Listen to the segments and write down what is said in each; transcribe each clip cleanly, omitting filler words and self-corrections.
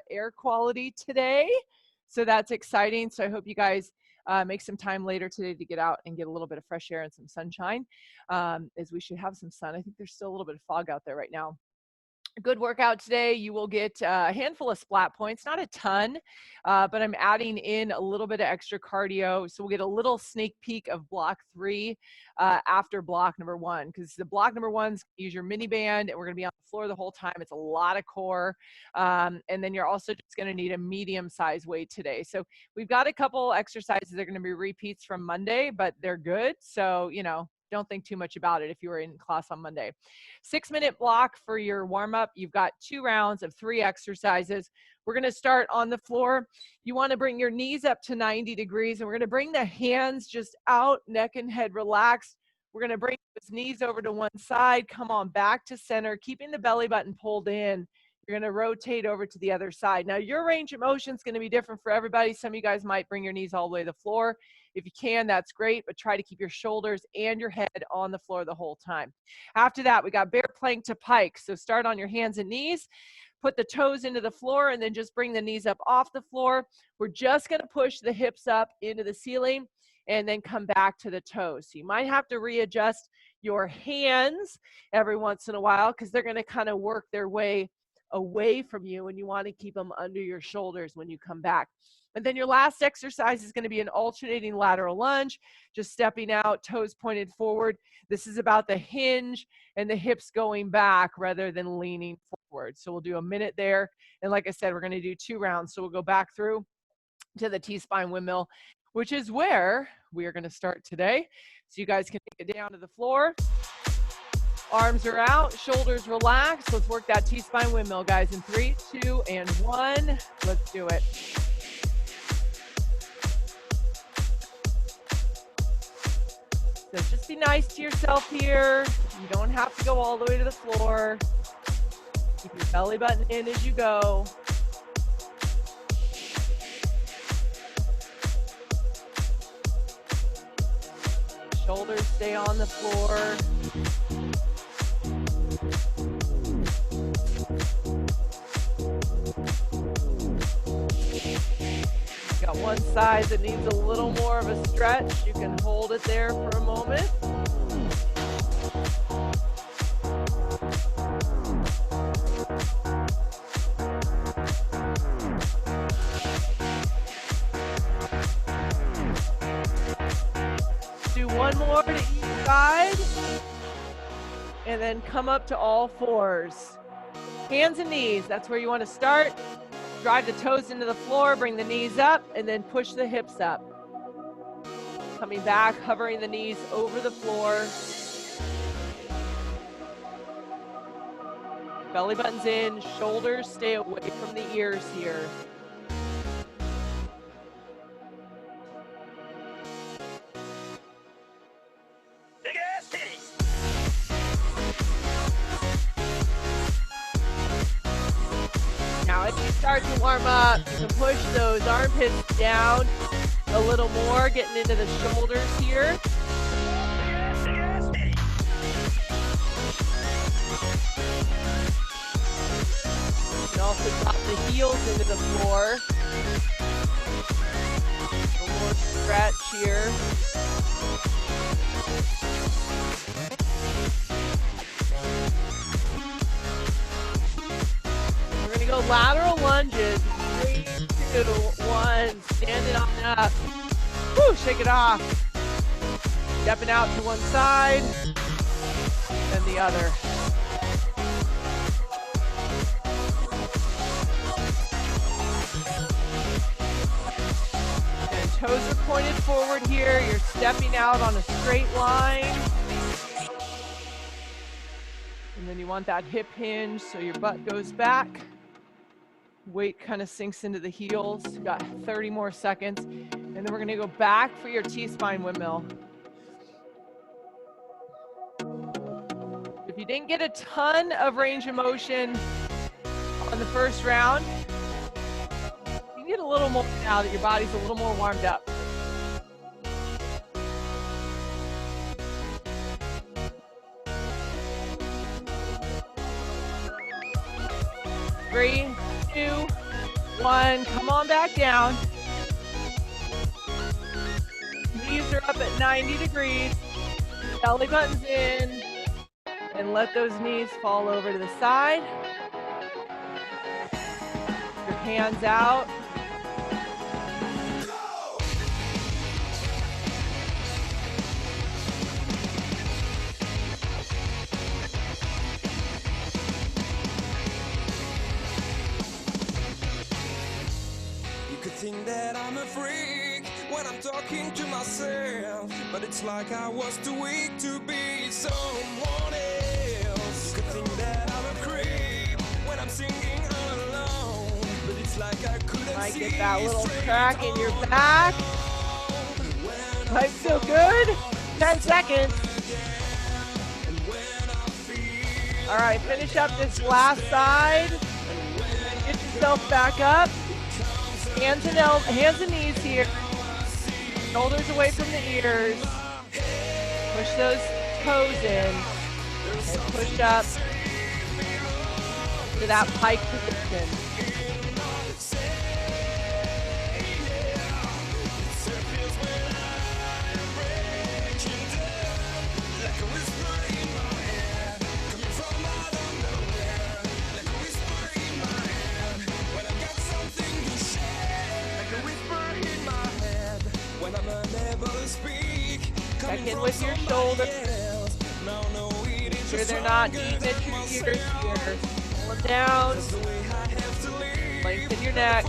air quality today. So that's exciting. So I hope you guys make some time later today to get out and get a little bit of fresh air and some sunshine, as we should have some sun. I think there's still a little bit of fog out there right now. Good workout today. You will get a handful of splat points, not a ton, but I'm adding in a little bit of extra cardio. So we'll get a little sneak peek of block 3 after block number 1, because the block number 1's use your mini band, and we're going to be on the floor the whole time. It's a lot of core. And then you're also just going to need a medium size weight today. So we've got a couple exercises that are going to be repeats from Monday, but they're good. So, don't think too much about it if you were in class on Monday. 6-minute block for your warm-up. You've got 2 rounds of 3 exercises. We're going to start on the floor. You want to bring your knees up to 90 degrees, and we're going to bring the hands just out, neck and head relaxed. We're going to bring those knees over to one side, come on back to center, keeping the belly button pulled in. You're going to rotate over to the other side. Now, your range of motion is going to be different for everybody. Some of you guys might bring your knees all the way to the floor. If you can, that's great, but try to keep your shoulders and your head on the floor the whole time. After that, we got bear plank to pike. So start on your hands and knees, put the toes into the floor, and then just bring the knees up off the floor. We're just going to push the hips up into the ceiling and then come back to the toes. So you might have to readjust your hands every once in a while because they're going to kind of work their way away from you, and you want to keep them under your shoulders when you come back. And then your last exercise is going to be an alternating lateral lunge, just stepping out, toes pointed forward. This is about the hinge and the hips going back rather than leaning forward. So we'll do a minute there. And like I said, we're going to do 2 rounds. So we'll go back through to the T-spine windmill, which is where we are going to start today. So you guys can take it down to the floor. Arms are out, shoulders relaxed. Let's work that T-spine windmill, guys, in 3, 2, and 1. Let's do it. So just be nice to yourself here. You don't have to go all the way to the floor. Keep your belly button in as you go. Shoulders stay on the floor. Got one side that needs a little more of a stretch. You can hold it there for a moment. Do one more to each side, and then come up to all fours. Hands and knees, that's where you want to start. Drive the toes into the floor, bring the knees up, and then push the hips up. Coming back, hovering the knees over the floor. Belly button's in, shoulders stay away from the ears here. Now, as you start to warm up, you can push those armpits down a little more, getting into the shoulders here. You can also drop the heels into the floor. A little more stretch here. We're going to go lateral lunges. 3, 2, 1. Stand it on up. Woo, shake it off. Stepping out to one side and the other. And toes are pointed forward here. You're stepping out on a straight line. And then you want that hip hinge so your butt goes back. Weight kind of sinks into the heels. You've got 30 more seconds. And then we're going to go back for your T-spine windmill. If you didn't get a ton of range of motion on the first round, you can get a little more now that your body's a little more warmed up. 3, 2, 1, come on back down. Knees are up at 90 degrees. Belly button's in. And let those knees fall over to the side. Your hands out. Think that I'm a freak when I'm talking to myself, but it's like I was too weak to be someone else. You could think that I'm a creep when I'm singing all alone, but it's like I couldn't might see get that little crack in your back. Might feel good. 10 seconds. All right, finish up this last side. Get yourself back up. Hands and knees here. Shoulders away from the ears. Push those toes in. And push up to that pike position. Check in with your shoulders. Make sure they're not eating at your ears here. Pull them down. Lengthen your neck.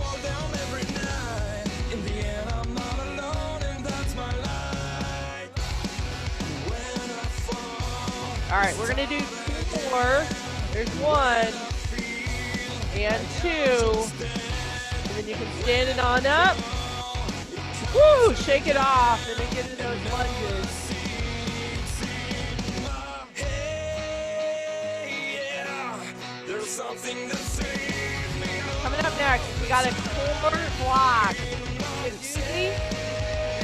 All right, we're going to do 2 more. There's 1 and 2. And then you can stand it on up. Woo! Shake it off and then get into those lunges. Coming up next, we got a core block. It's easy.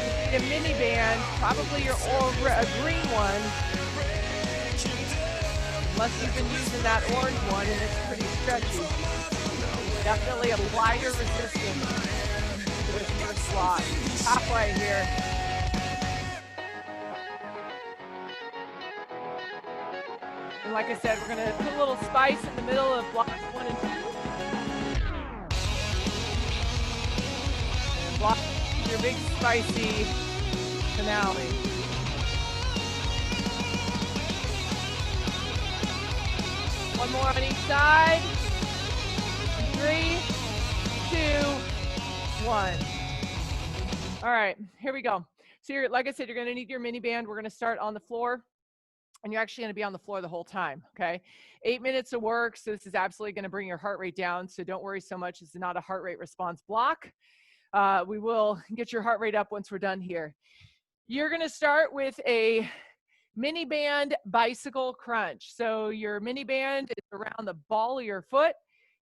You need a mini band, probably your green one. Unless you've been using that orange one and it's pretty stretchy. Definitely a lighter resistance to this first block. Halfway here. And like I said, we're going to put a little spice in the middle of blocks 1 and 2. And block your big spicy finale. One more on each side. 3, 2, 1. All right, here we go. So like I said, you're going to need your mini band. We're going to start on the floor, and you're actually going to be on the floor the whole time, okay? 8 minutes of work, so this is absolutely going to bring your heart rate down, so don't worry so much. It's not a heart rate response block. We will get your heart rate up once we're done here. You're going to start with a mini band bicycle crunch. So your mini band is around the ball of your foot.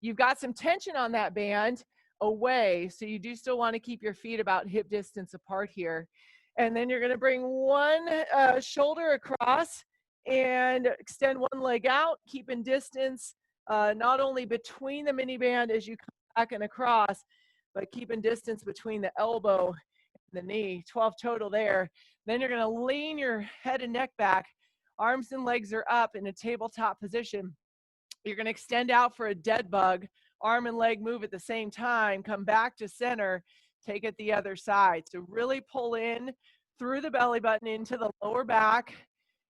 You've got some tension on that band away, so you do still want to keep your feet about hip distance apart here. And then you're going to bring one shoulder across and extend one leg out, keeping distance not only between the mini band as you come back and across, but keeping distance between the elbow and the knee. 12 total there. Then you're going to lean your head and neck back. Arms and legs are up in a tabletop position. You're going to extend out for a dead bug. Arm and leg move at the same time. Come back to center. Take it the other side. So really pull in through the belly button into the lower back.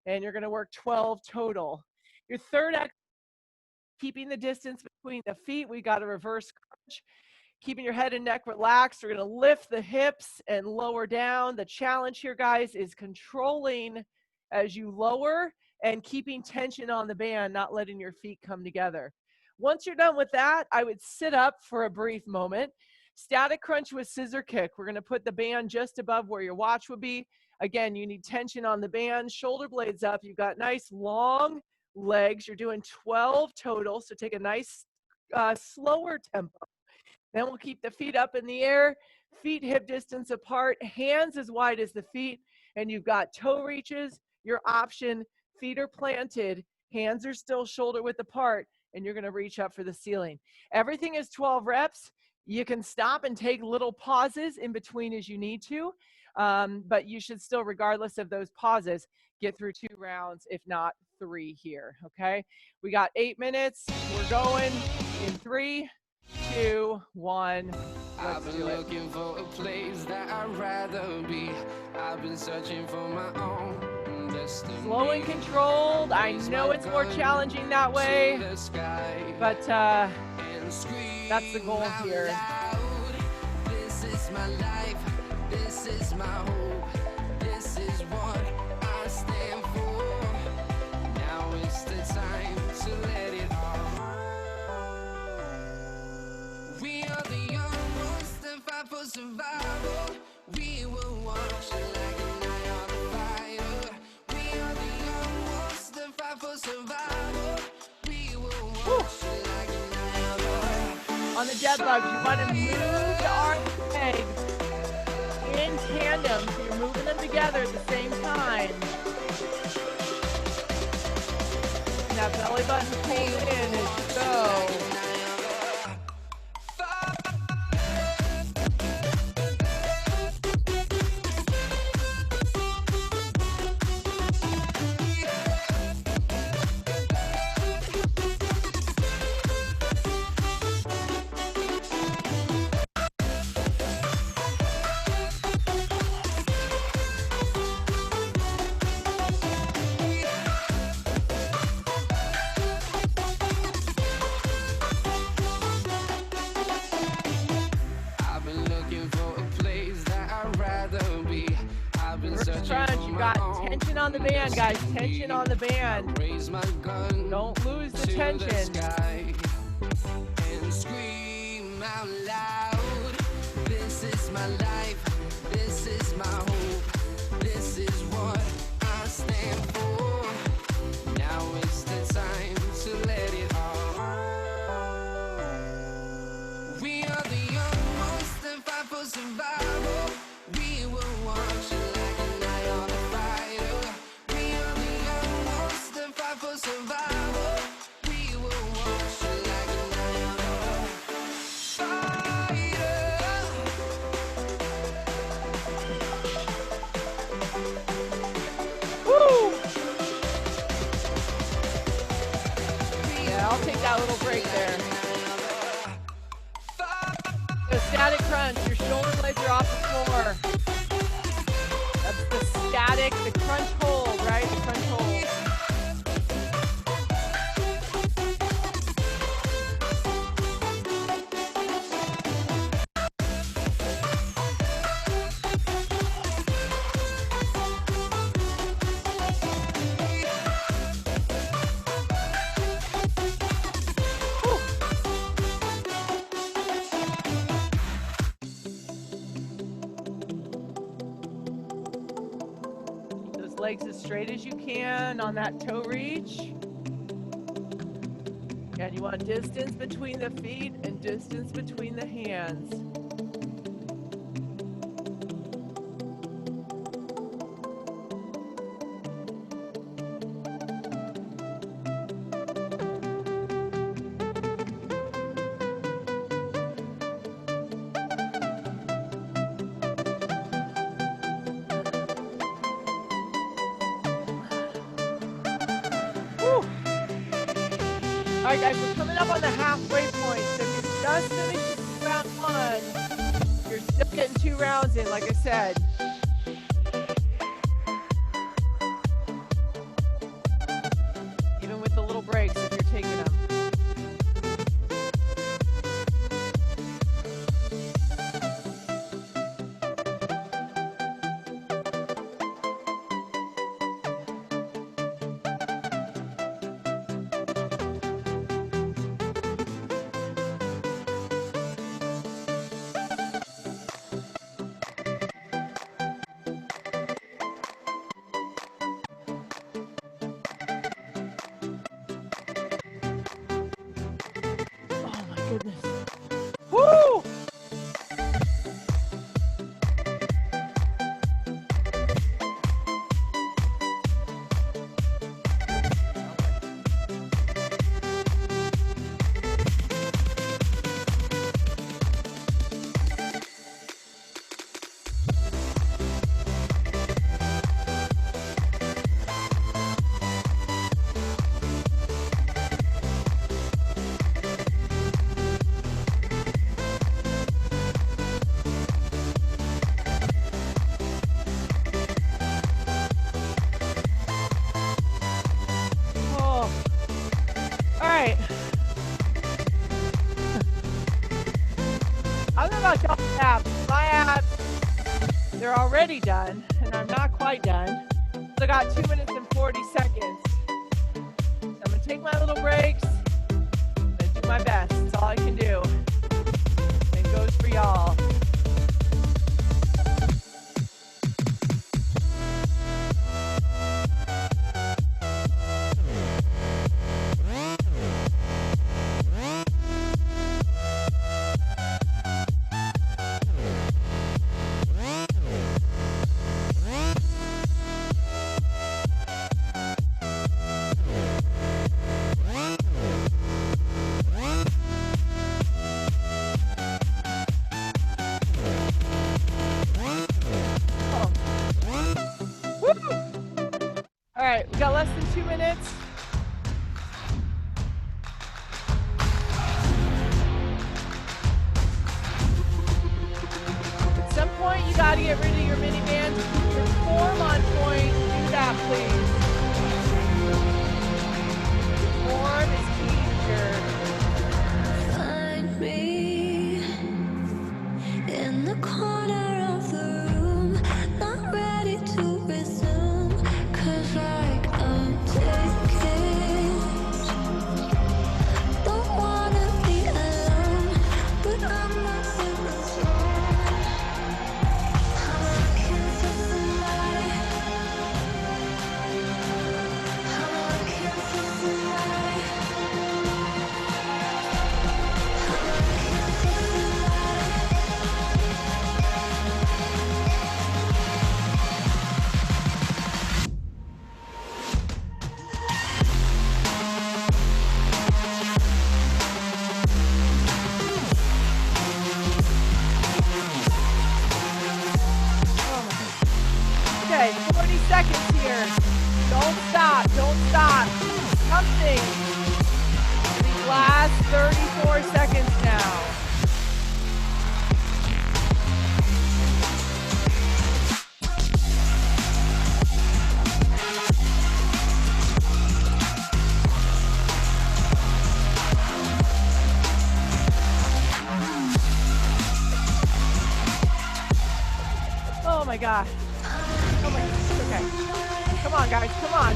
And you're going to work 12 total. Your third exercise, keeping the distance between the feet. We got a reverse crunch. Keeping your head and neck relaxed. We're going to lift the hips and lower down. The challenge here, guys, is controlling as you lower and keeping tension on the band, not letting your feet come together. Once you're done with that, I would sit up for a brief moment. Static crunch with scissor kick. We're going to put the band just above where your watch would be. Again, you need tension on the band, shoulder blades up. You've got nice long legs. You're doing 12 total, so take a nice slower tempo. Then we'll keep the feet up in the air, feet hip distance apart, hands as wide as the feet, and you've got toe reaches. Your option, feet are planted, hands are still shoulder width apart, and you're going to reach up for the ceiling. Everything is 12 reps. You can stop and take little pauses in between as you need to, but you should still, regardless of those pauses, get through 2 rounds, if not 3 here, okay? We got 8 minutes. We're going in 3, 2, 1. I've been looking for a place that I'd rather be. I've been searching for my own destiny. Slow and controlled. I know it's more challenging that way, but that's the goal here. This is my life. This is my hope. This is what I stand for. Now is the time to let it all. We are the young ones that fight for survival. We will watch like an eye on the fire. We are the young ones that fight for survival. We will watch like an eye on the fire. On the dead bugs, you want to move the arm and leg in tandem, so you're moving them together at the same time. And that belly button pulled in as you go. Crunch, you got tension on the band, guys. Tension on the band. Don't lose the tension. And scream out loud. This is my life. This is my hope. This is what I stand for. Now is the time to let it all. We are the young ones that fight for survival. We will watch like an eye on the fire. We are the young ones that fight for survival. We will watch like an eye on the fire. Woo! Yeah, I'll take that little break there. So static crunch, your shoulder blades are off the floor. That's the static, the crunch hold, right? The crunch hold. Legs as straight as you can on that toe reach. And you want distance between the feet and distance between the hands. All right, guys, we're coming up on the halfway point. So if you just finished round 1, you're still getting 2 rounds in, like I said. Even with the little breaks, if you're taking them. Goodness. Woo! I don't know about y'all's abs. My abs, they're already done, and I'm not quite done. So I got 2 minutes and 40 seconds. So I'm gonna take my little breaks. I'm gonna do my best. That's all I can do. Same goes for y'all. All right, we got less than 2 minutes. At some point, you got to get rid of your mini bands. Keep your form on point. Do that, please. Form is key here. Find me in the corner of the room, not ready to resume, 'cause like I'm taking, don't wanna be alone, but I'm not in the zone. I'm looking for somebody, I'm looking for somebody, I'm looking for somebody. Okay, 40 seconds here. Don't stop. Don't stop. Something. These last 34 seconds now. Oh my gosh. Oh my gosh. Okay. Come on, guys. Come on.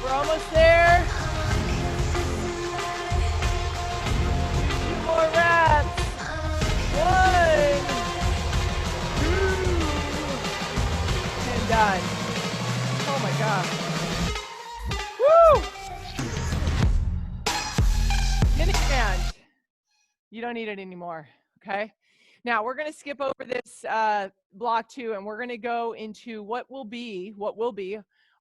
We're almost there. 2 more reps. 1, 2, and done. Oh my gosh. Woo! Mini band. You don't need it anymore. Okay. Now we're going to skip over this block 2, and we're going to go into what will be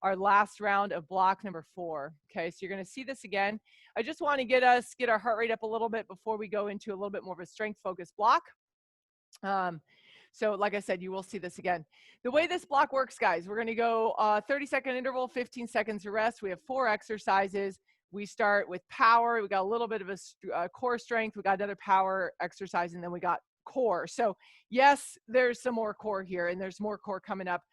our last round of block number 4. Okay, so you're going to see this again. I just want to get our heart rate up a little bit before we go into a little bit more of a strength focused block. So like I said, you will see this again. The way this block works, guys, we're going to go 30-second interval, 15 seconds of rest. We have 4 exercises. We start with power. We got a little bit of a core strength. We got another power exercise, and then we got core. So yes, there's some more core here, and there's more core coming up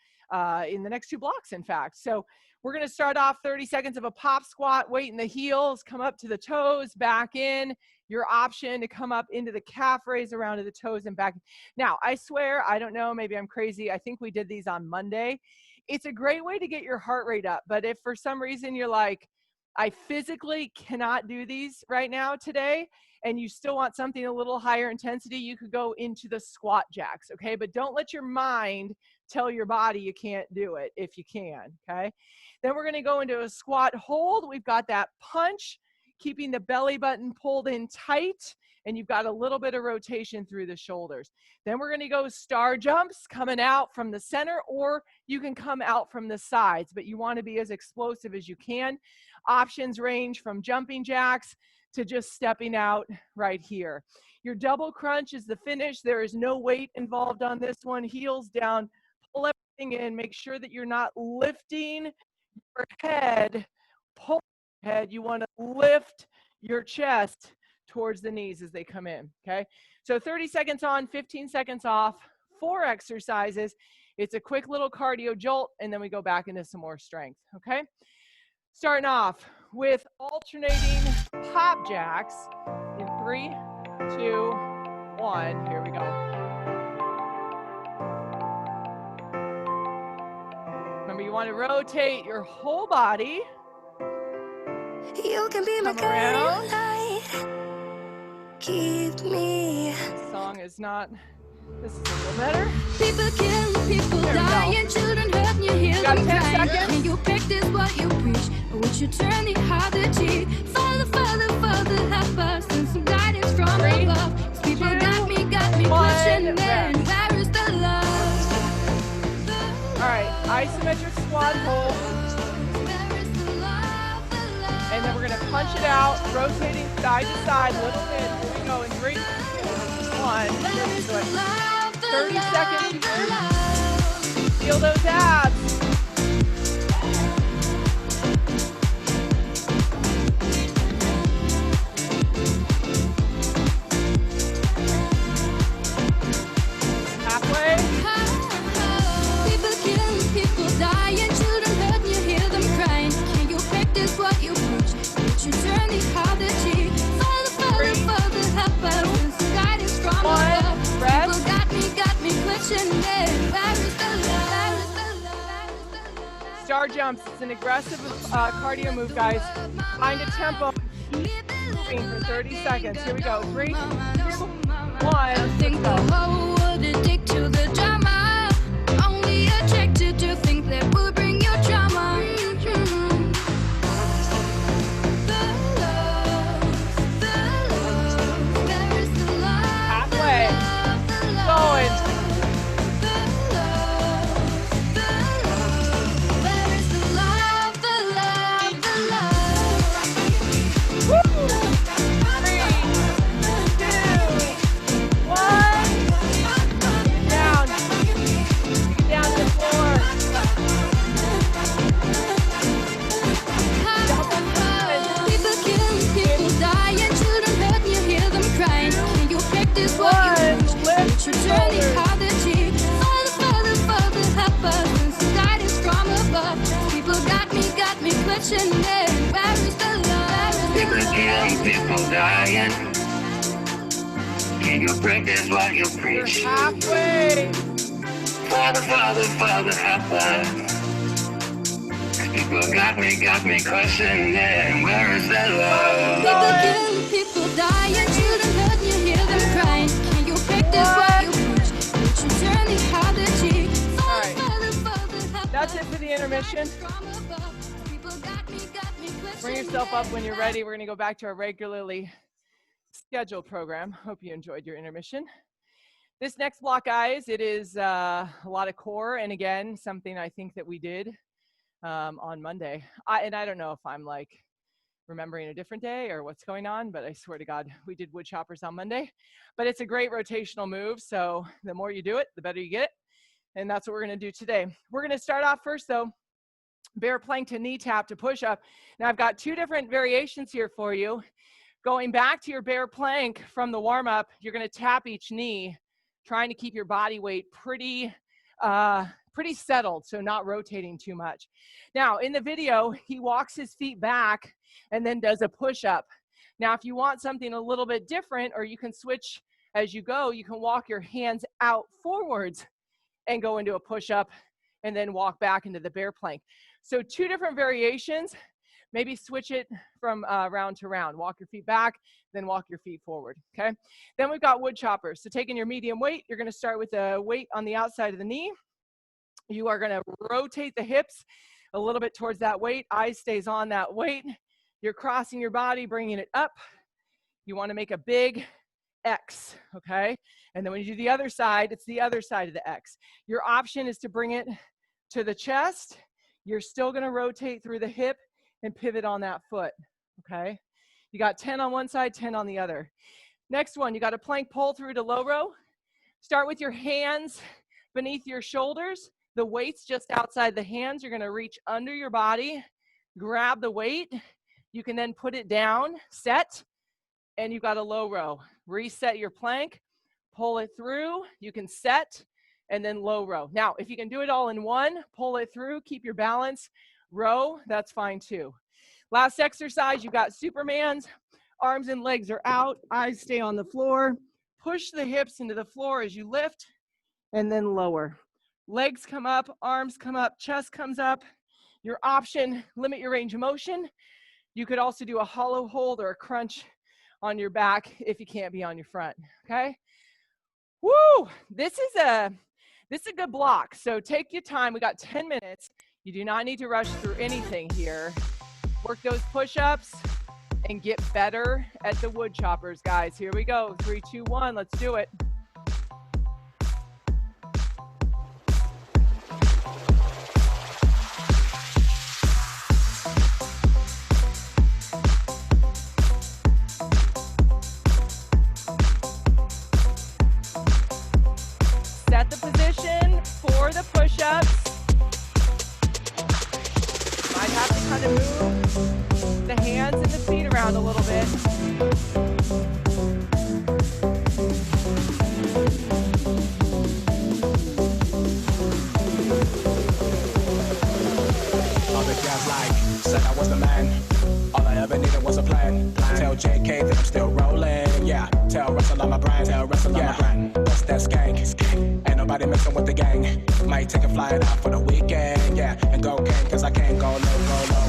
in the next 2 blocks, in fact. So we're going to start off 30 seconds of a pop squat, weight in the heels, come up to the toes, back in. Your option to come up into the calf raise around to the toes and back. Now, I swear, I don't know, maybe I'm crazy. I think we did these on Monday. It's a great way to get your heart rate up. But if for some reason you're like, I physically cannot do these right now today, and you still want something a little higher intensity, you could go into the squat jacks, okay? But don't let your mind tell your body you can't do it if you can, okay? Then we're gonna go into a squat hold. We've got that punch, keeping the belly button pulled in tight, and you've got a little bit of rotation through the shoulders. Then we're gonna go star jumps, coming out from the center, or you can come out from the sides, but you wanna be as explosive as you can. Options range from jumping jacks to just stepping out right here. Your double crunch is the finish. There is no weight involved on this one. Heels down, pull everything in. Make sure that you're not lifting your head, pull your head. You want to lift your chest towards the knees as they come in, okay? So 30 seconds on, 15 seconds off, 4 exercises. It's a quick little cardio jolt, and then we go back into some more strength, okay? Starting off with alternating pop jacks in 3, 2, 1. Here we go. want to rotate your whole body. You can be my Come around. guiding light. Keep me. This song is not, this is a little better. People kill, people There we die, go. and children hurt, and you hear Got them 10 crying. seconds. And you practice what you preach, or would you turn the other cheek? Father, Father, Father, help us, and some guidance from 3, above. 'Cause people 2, got me 1, questioning, rest. where is the love? All right, isometric squat hold, Where is the love, the love? and then we're gonna punch it out, rotating side to side, little bit. Here we go in 3, 2, 1. Where is Do it. the love, the 30 love, seconds. the love? Feel those abs. Halfway. People kill, people die, and children hurt, and you hear them crying. Can you practice what you preach? Would you turn the other cheek? Father, Father, 3, Father, help us, and some guidance from 1, above. rest. People got me questioning, where is the love? Where is the love? Where is the love? Star jumps. It's an aggressive cardio move, guys. Find a tempo. Keep moving for 30 seconds. Here we go. 3, 2, 1. I think the whole world addicted to the drama. Only attracted to things that will bring you drama. The love, there is the love. Halfway. The love, Going. the love, there is the love, the love, the love. Woo! 3, 2, 1. Down. Down to the floor. People kill, people die, and children hurt, and you hear them crying. Can you practice what you preach? Lift Would you your turn the shoulders. other cheek? Father, Father, Father, help us, and some guidance from above. People got me questioning, where is the love? People kill, people dying. Can you practice what you You're preach? halfway. Father, Father, Father, help us. People got me questioning, where is the love? People kill, people die, and children hurt, and you hear them crying. Can you practice what you preach? Would you turn the other cheek? All right. Father, Father, help That's us. it for the intermission. Bring yourself up when you're ready. We're going to go back to our regularly scheduled program. Hope you enjoyed your intermission. This next block, guys, it is a lot of core. And again, something I think that we did on Monday. I don't know if I'm like remembering a different day or what's going on, but I swear to God, we did wood choppers on Monday. But it's a great rotational move. So the more you do it, the better you get it. And that's what we're going to do today. We're going to start off first, though. Bear plank to knee tap to push up. Now I've got 2 different variations here for you. Going back to your bear plank from the warm up, you're going to tap each knee, trying to keep your body weight pretty settled, so not rotating too much. Now in the video, he walks his feet back and then does a push up. Now if you want something a little bit different, or you can switch as you go, you can walk your hands out forwards and go into a push up and then walk back into the bear plank. So 2 different variations. Maybe switch it from round to round. Walk your feet back, then walk your feet forward, okay? Then we've got wood choppers. So taking your medium weight, you're gonna start with the weight on the outside of the knee. You are gonna rotate the hips a little bit towards that weight. Eyes stays on that weight. You're crossing your body, bringing it up. You wanna make a big X, okay? And then when you do the other side, it's the other side of the X. Your option is to bring it to the chest. You're still gonna rotate through the hip and pivot on that foot, okay? You got 10 on one side, 10 on the other. Next one, you got a plank pull through to low row. Start with your hands beneath your shoulders. The weight's just outside the hands. You're gonna reach under your body, grab the weight. You can then put it down, set, and you've got a low row. Reset your plank, pull it through. You can set, and then low row. Now, if you can do it all in one, pull it through, keep your balance, row, that's fine too. Last exercise, you got Superman's, arms and legs are out, eyes stay on the floor, push the hips into the floor as you lift, and then lower. Legs come up, arms come up, chest comes up. Your option, limit your range of motion. You could also do a hollow hold or a crunch on your back if you can't be on your front, okay? Woo! This is a good block. So take your time. We got 10 minutes. You do not need to rush through anything here. Work those push-ups and get better at the wood choppers, guys. Here we go. 3, 2, 1. Let's do it. Set the position for the push-ups. Might have to kind of move the hands and the feet around a little bit. All the guys like said I was the man. All I ever needed was a plan. Tell JK that I'm still rolling. Yeah. Tell Russell on my brand. Tell Russell on my brand. What's that skank? Ain't nobody messing with the gang. Might take a flight out for the weekend. Yeah. And go gang, cause I can't go low.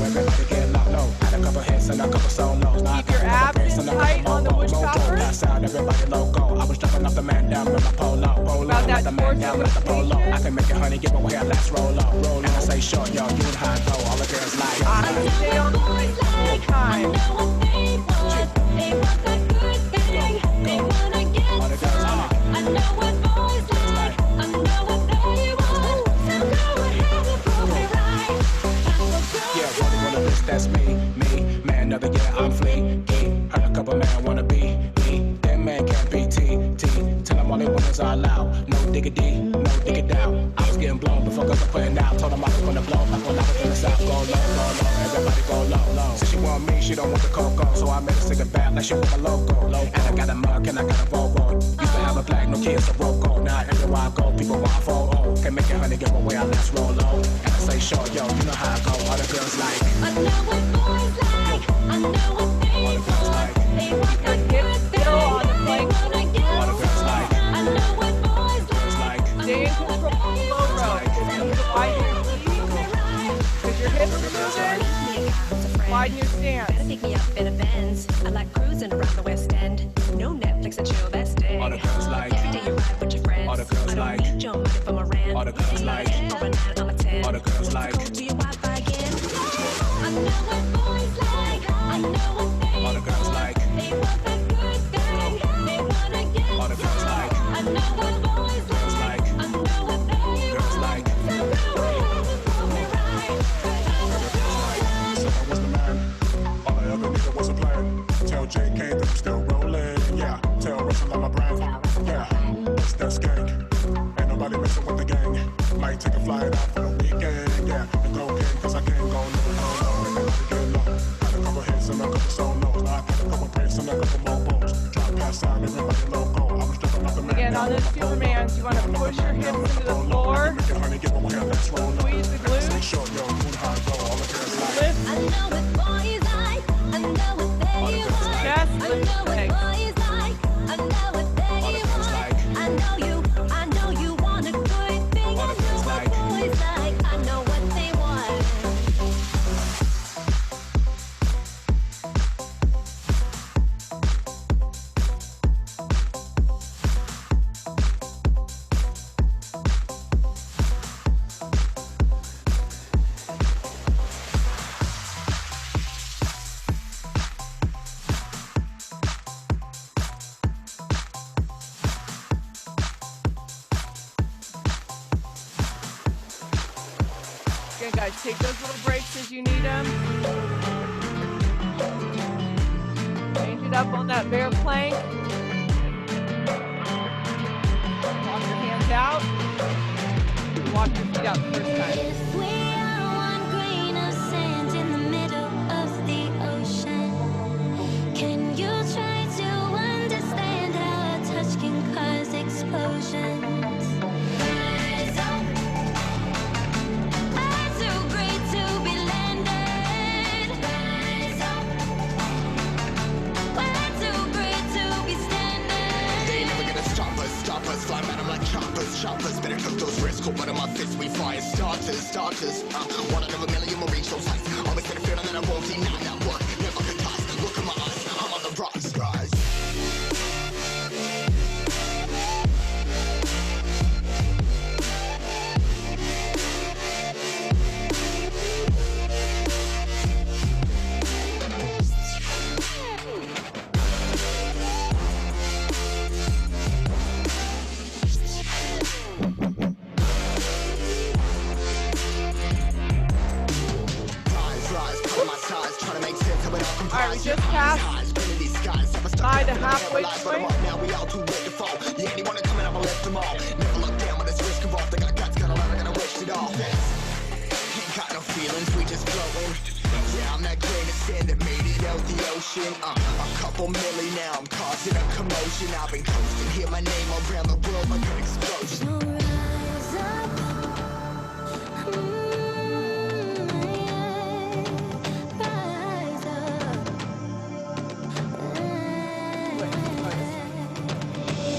Everybody get low. Had a couple hits and a couple solos. Now Keep your abs tight on the wood chopper. Pass out, everybody loco. I was dropping off the man down with my polo. About that the man down with the polo. rotation. I can make it honey, give away a last roll up. And I say short, yo, you and high go. All the girls like. I stay on the whole time. That's me, man, another year I'm fleeky. Heard a couple man wanna be me. That man can't be T. Tell them all they want is all out. No diggity, no dig it down. I was getting blown before girls were putting out. Told them I was gonna blow like when I was in the south. Go low, everybody go low. Since she want me, she don't want the cocoa. So I made her stick it back like she want my logo. And I got a mug and I got a Volvo. Used to have a black, no kids, a Roco. Now everywhere I go, people want a photo. Can't make it honey, give away, I let's roll low. And I say short, yo, you know how I go. All the girls like. I know what boys like. I know what they want. They want that good thing. They wanna get some. I know what boys like. Stay in control of the low row. Because your hips are moving. Widen your stance. Better pick me up in a Benz. I like cruising around the West End. No Netflix and chill, best day. All the girls like. Every day you ride with your friends. All the girls I don't like. need your money for my rent. All the girls like. For a 9, I'm a 10. All the girls like. Do your Wi-Fi again? I know what boys like. I know what they All the girls like. They want that good thing. They wanna get All the girls like. I know what boys like. I know what they Girls like. So go ahead and prove me right. Said I was the man. All I ever needed was a plan. Tell JK that I'm still rolling. Yeah. Tell Russell on my brand. Yeah. It's that skank. Ain't nobody messing with the gang. Might take a flight out for the weekend. Yeah. And go gang, cause I can't go low. Everybody get low. Had a couple hits and a couple solos. Now I got a couple prints and a couple more bows. Drop pass out, everybody loco. I was dripping like a man. Again, on those Supermans, you want to push your hips into the floor. Squeeze the glutes. Lift. I know what boys like. I know what they want. Chest, I lift know what legs. boys like. I know what they want. I know you want a good thing. I know what boys like. I know what they want. Again, guys, take those little breaks as you need them. Change it up on that bear plank. Walk your hands out. Walk your feet out the first time. If we are one grain of sand in the middle of the ocean, can you try to understand how a touch can cause explosions? Rise up. I'm too great to be landed. Rise up. We're too great to be standing. They never gonna stop us, fly at 'em like choppers. choppers. Better cook those risks, cold blood in my fists, we fire starters. One out of a million will reach those heights. Always get a feeling that I won't deny that work. Never could toss. Look in my eyes, I'm on the rocks, rise. Alright, we just passed by the halfway point. Now we all too late to fall. Yeah, anyone coming up, I left them all. Never look down when it's risk involved. I got guts, gotta learn, I gotta waste it all. Ain't got no feelings, we just floating. Yeah, I'm that grain of sand that made it out the ocean. A couple milli now, I'm causing a commotion. I've been coasting, hear my name around the world like an explosion. So rise up. Rise up.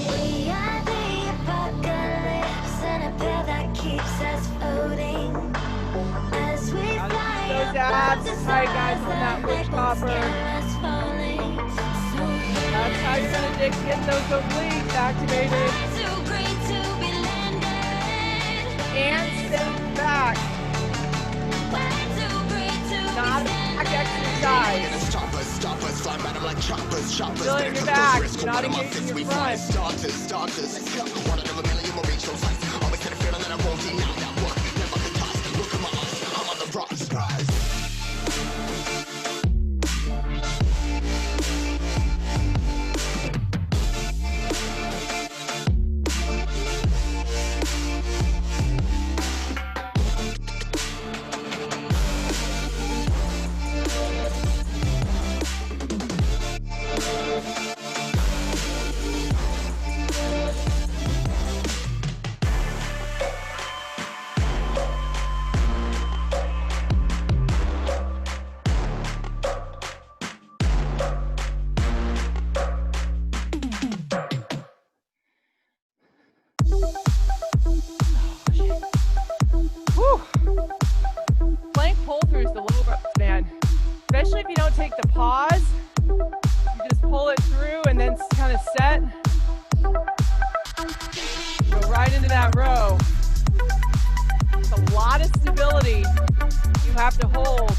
We are the apocalypse and a pill that keeps us floating. As we fly Those abs. Alright guys, from that witch copper. That's how you're gonna get those obliques activated. Too great to be landed. And stay back. Too great to Not a back exercise. Stop us, fly by them like choppers. Feeling your back, not engaging your front. Starters. Let's go. One out of a million will reach those heights. Always get a feeling that I won't deny that work. Never could toss. Look in my eyes, I'm on the rocks, rise. Whew. Plank pull through is the low ropes, man. Especially if you don't take the pause. You just pull it through and then kind of set. Go right into that row. It's a lot of stability you have to hold.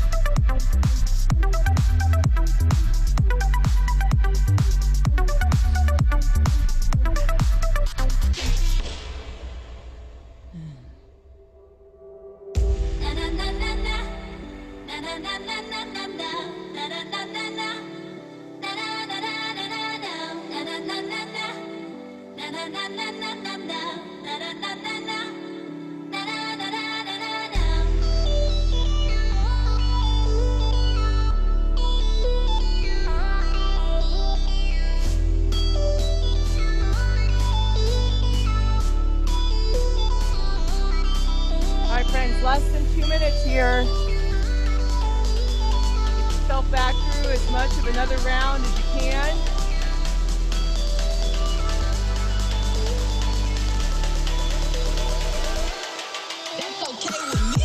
Less than 2 minutes here. Get yourself back through as much of another round as you can. That's okay with me.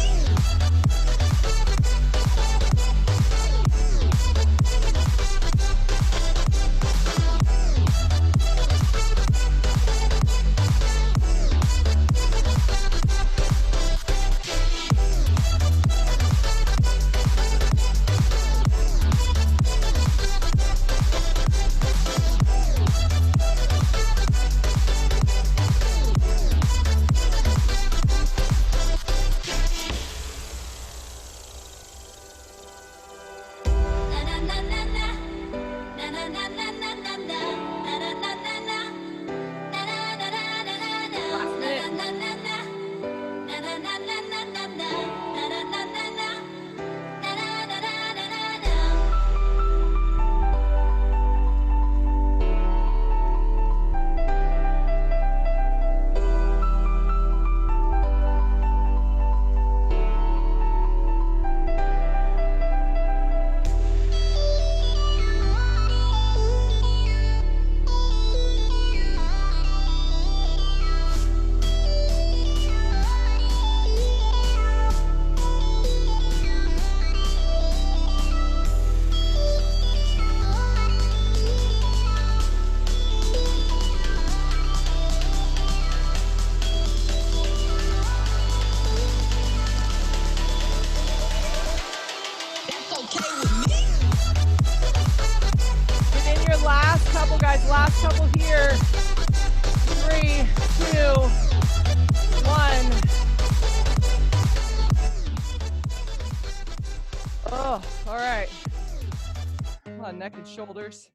shoulders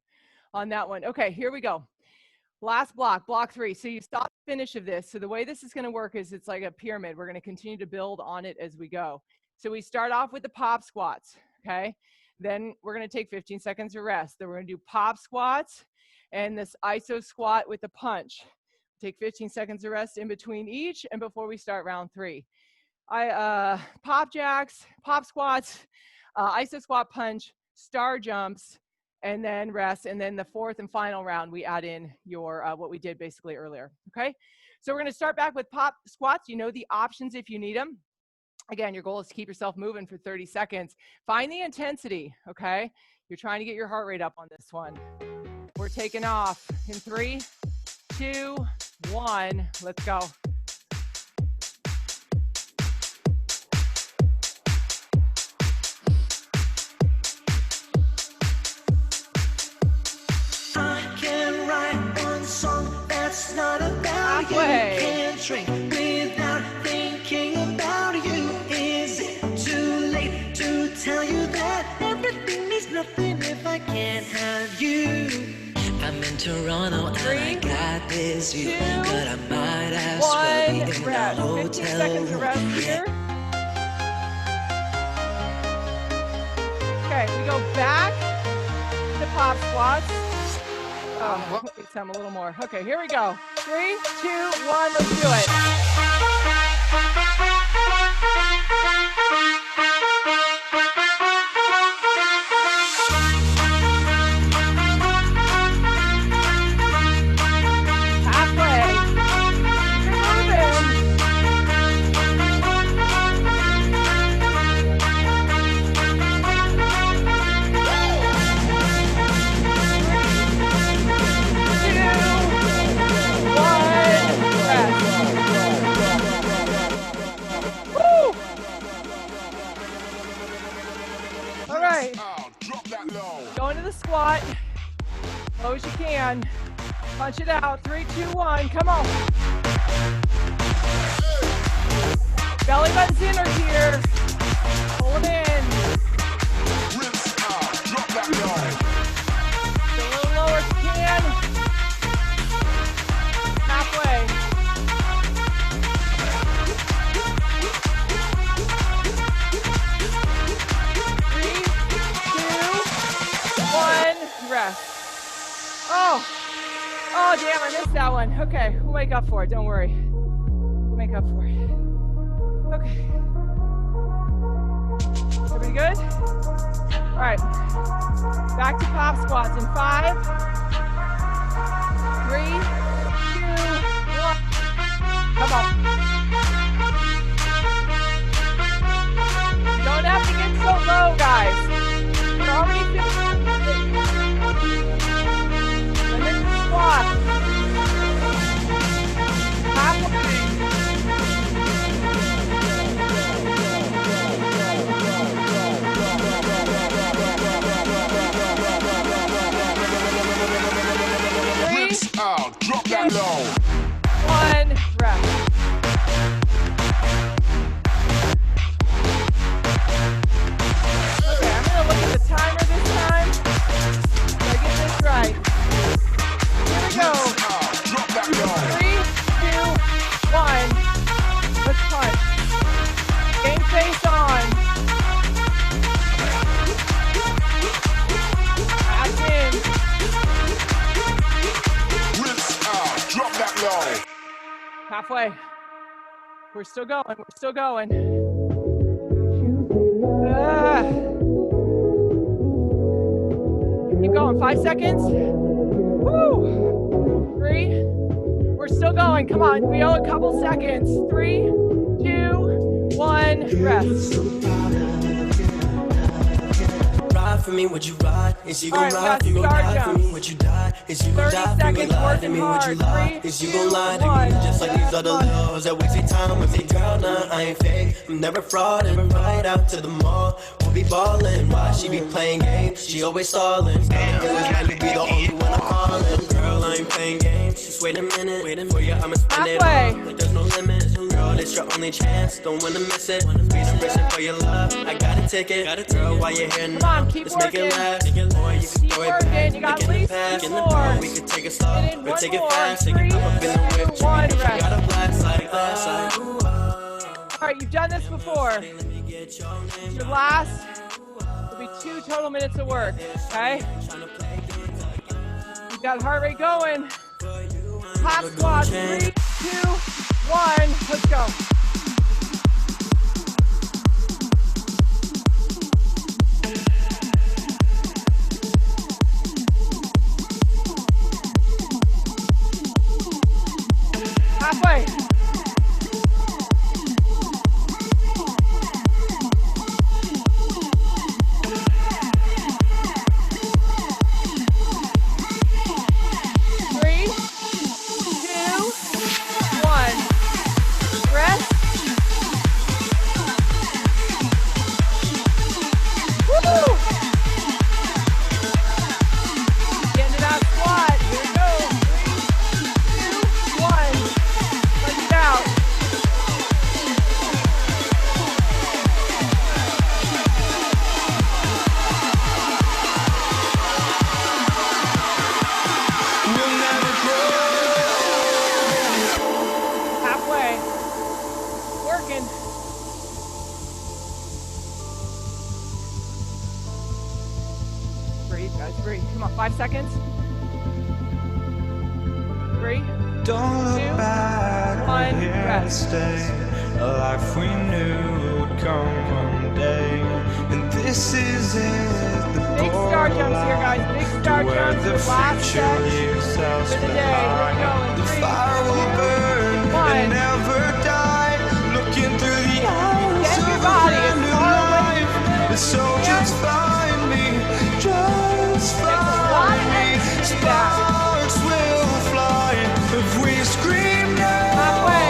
on that one. Okay, here we go. Last block, block 3. So you stop the finish of this. So the way this is going to work is it's like a pyramid. We're going to continue to build on it as we go. So we start off with the pop squats, okay? Then we're going to take 15 seconds of rest. Then we're going to do pop squats and this iso squat with the punch. Take 15 seconds of rest in between each and before we start round 3. Pop jacks, pop squats, iso squat punch, star jumps, and then rest. And then the 4th and final round, we add in your what we did basically earlier, okay? So we're going to start back with pop squats. You know the options if you need them. Again, your goal is to keep yourself moving for 30 seconds. Find the intensity, okay? You're trying to get your heart rate up on this one. We're taking off in 3, 2, 1. Let's go. I can write one song that's not about Halfway. you. Can't drink without thinking about you. Is it too late to tell you that everything means nothing if I can't have you? I'm in Toronto and I got this view, 2, but I might as well be 1, in a rest. 15 hotel seconds of rest room. here. Okay, we go back to pop squats. Oh, let's have a little more. Okay, here we go. 3, 2, 1, let's do it. Halfway. Keep moving. All right, Drop that low. go into the squat, low as you can, punch it out, 3, 2, 1, come on. Belly button's inner here, pull it in, Rinse out. Drop that low. a little lower if you can, halfway. 3, 2, 1, rest. Oh damn, I missed that one. Okay, we'll make up for it, don't worry. We'll make up for it. Okay. Everybody good? All right, back to pop squats in 5, 3, 2, 1. Come on. You don't have to get so low, guys. You're already feeling and then the squat. Halfway. 3, Out. Drop that low. 1, rest. Okay, I'm gonna look at the timer this time. So I get this right. Here we go. Out. Drop that low. 3, 2, 1. Let's punch. Game face on. Back in. Rinse out. Drop that low. Halfway. We're still going. We're still going. Keep going. 5 seconds. Woo. 3. We're still going. Come on. We owe a couple seconds. 3, 2, 1. Rest. Ride for me, would you ride? Is you gon' All right, we ride got for me? star Die for me, jumps. would you die? Is you gon' 30 die for me? seconds, Lie to working me, would you hard. lie? 3, Is you 2, gon' lie to 1. me? Just like these other lows that waste their time with me, girl. Nah, I ain't fake. I'm never frauding. Right out to the mall, we'll be ballin'. Why she be playing games? She always stallin'. It was meant to be the only one I'm calling. Girl, I ain't playing games. Just wait a minute, waiting for you. I'ma spend it Halfway. all. Like there's no limit. Girl, this it's your only chance. Don't wanna miss it. Speed and racing for your love. I got a ticket. Girl, while you're here now, Come on, keep let's make it working. last. Or you can Keep throw it working. back. You got Like at in the least past. 2 more. We can take it slow, Get in or one take it more. fast. 3, I'm up in the whip. 2, 1, You rest. got a blast like that. All right, you've done this before. Your last will be 2 total minutes of work, okay? You've got heart rate going. Hop squat, 3, 2, 1, let's go. Halfway. Breathe. Come on, 5 seconds. 3, Don't look 2, back, 1, we're here to rest. stay. A life we knew would come one day. And this is it, the Big star jumps here, guys. Big star jumps. the The last future set leaves us for the day. Here we go. behind. In The 3, fire will burn 2, 1. and never die. Looking through the eyes Get your of body a as brand new far away life. from the middle So as you just can. find me, just Takes a lot find of me. energy to do that. Sparks will fly if we scream now. Halfway.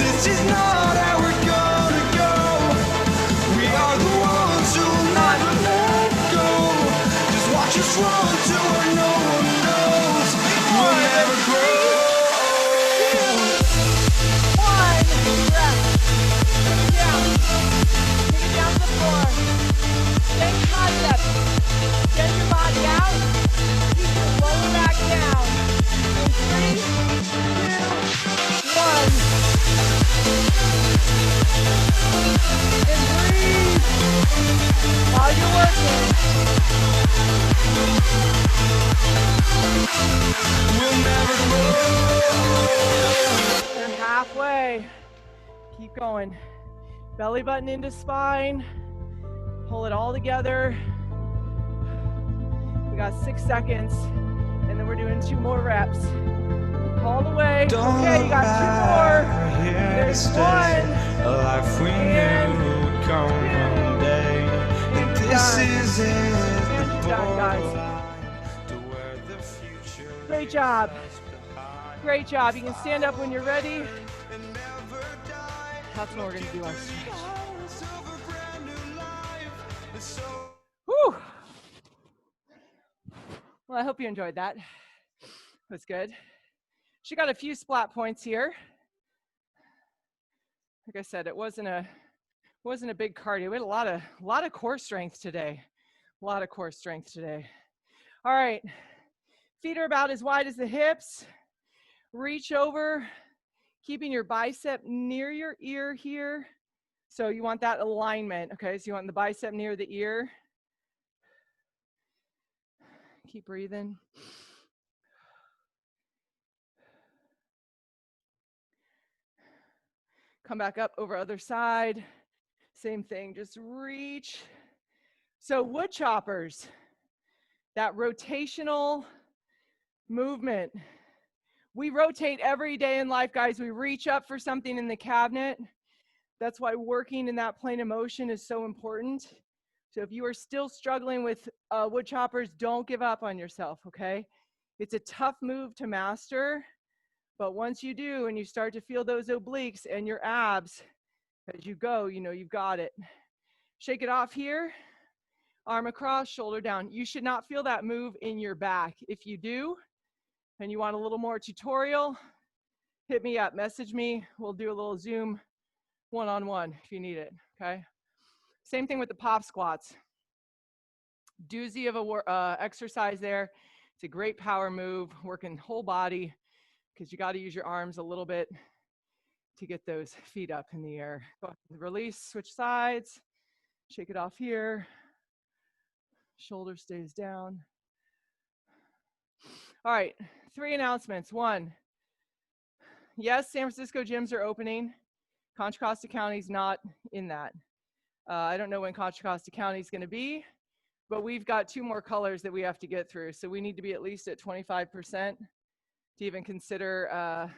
This is not how we're gonna go. We are the ones who will never let go. Just watch us run to where no one knows. We'll never grow. 1, rest. Take it down. Take it down to the floor. Same concept. Send your body out. Keep your lower back down. In 3, 2, 1. And breathe while you're working. We'll never grow. You're halfway. Keep going. Belly button into spine. Pull it all together. We got 6 seconds, and then we're doing 2 more reps. All the way. Okay, you got 2 more. There's 1. A life we And knew would come one day. And this done. is it, And the done, guys. borderline to where the future Great job. Great job. You can stand up when you're ready. That's when we're going to do our stretch. Whew. Well, I hope you enjoyed that. It was good. She got a few splat points here. Like I said, it wasn't a big cardio. We had a lot of core strength today. A lot of core strength today. All right. Feet are about as wide as the hips. Reach over, keeping your bicep near your ear here. So you want that alignment, okay? So you want the bicep near the ear. Keep breathing. Come back up over other side. Same thing, just reach. So wood choppers, that rotational movement. We rotate every day in life, guys. We reach up for something in the cabinet. That's why working in that plane of motion is so important. So if you are still struggling with wood choppers, don't give up on yourself, okay? It's a tough move to master, but once you do and you start to feel those obliques and your abs as you go, you know you've got it. Shake it off here, arm across, shoulder down. You should not feel that move in your back. If you do, and you want a little more tutorial, hit me up, message me. We'll do a little Zoom one-on-one if you need it, okay? Same thing with the pop squats. Doozy of a exercise there. It's a great power move, working whole body, because you got to use your arms a little bit to get those feet up in the air. Go ahead, release, switch sides, shake it off here. Shoulder stays down. All right, 3 announcements. 1, yes, San Francisco gyms are opening. Contra Costa County's not in that. I don't know when Contra Costa County is going to be, but we've got 2 more colors that we have to get through. So we need to be at least at 25% to even consider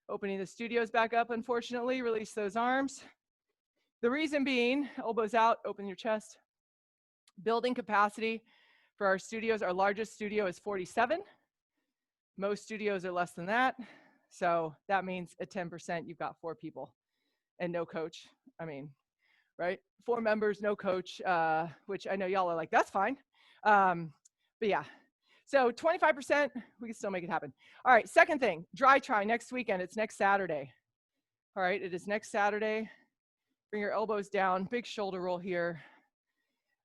opening the studios back up, unfortunately. Release those arms. The reason being, elbows out, open your chest. Building capacity for our studios. Our largest studio is 47. Most studios are less than that. So that means at 10%, you've got 4 people and no coach. I mean, right? 4 members, no coach, which I know y'all are like, that's fine. But yeah, so 25%, we can still make it happen. All right, second thing, dry try next weekend. It's next Saturday. All right, it is next Saturday. Bring your elbows down, big shoulder roll here.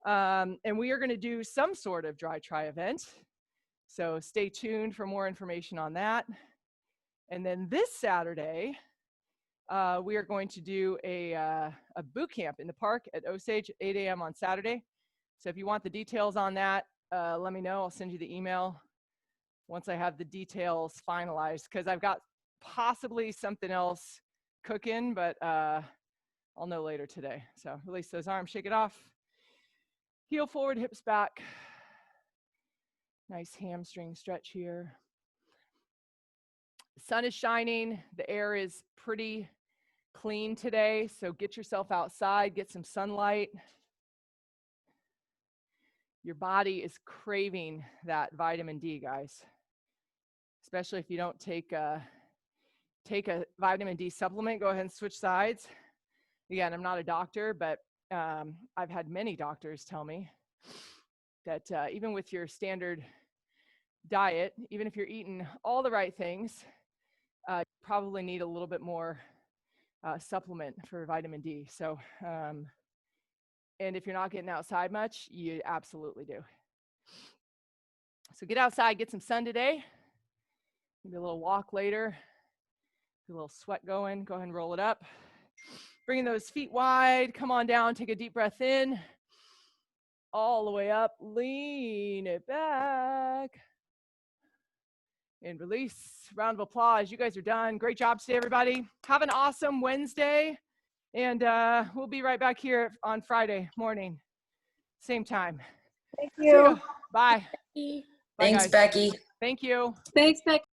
And we are going to do some sort of dry try event. So stay tuned for more information on that. And then this Saturday, we are going to do a boot camp in the park at Osage, 8 a.m. on Saturday. So if you want the details on that, let me know. I'll send you the email once I have the details finalized, because I've got possibly something else cooking, but I'll know later today. So release those arms, shake it off. Heel forward, hips back. Nice hamstring stretch here. The sun is shining. The air is pretty clean today, so get yourself outside, get some sunlight. Your body is craving that vitamin D, guys, especially if you don't take a vitamin D supplement. Go ahead and switch sides. Again, I'm not a doctor, but I've had many doctors tell me that even with your standard diet, even if you're eating all the right things, you probably need a little bit more supplement for vitamin D. So, and if you're not getting outside much, you absolutely do. So get outside, get some sun today. Maybe a little walk later. Get a little sweat going. Go ahead and roll it up. Bringing those feet wide. Come on down. Take a deep breath in. All the way up. Lean it back. And release. Round of applause. You guys are done. Great job today, everybody. Have an awesome Wednesday. And we'll be right back here on Friday morning. Same time. Thank See you. you. Bye. Becky. Bye, Thanks, guys. Becky. Thank you. Thanks, Becky.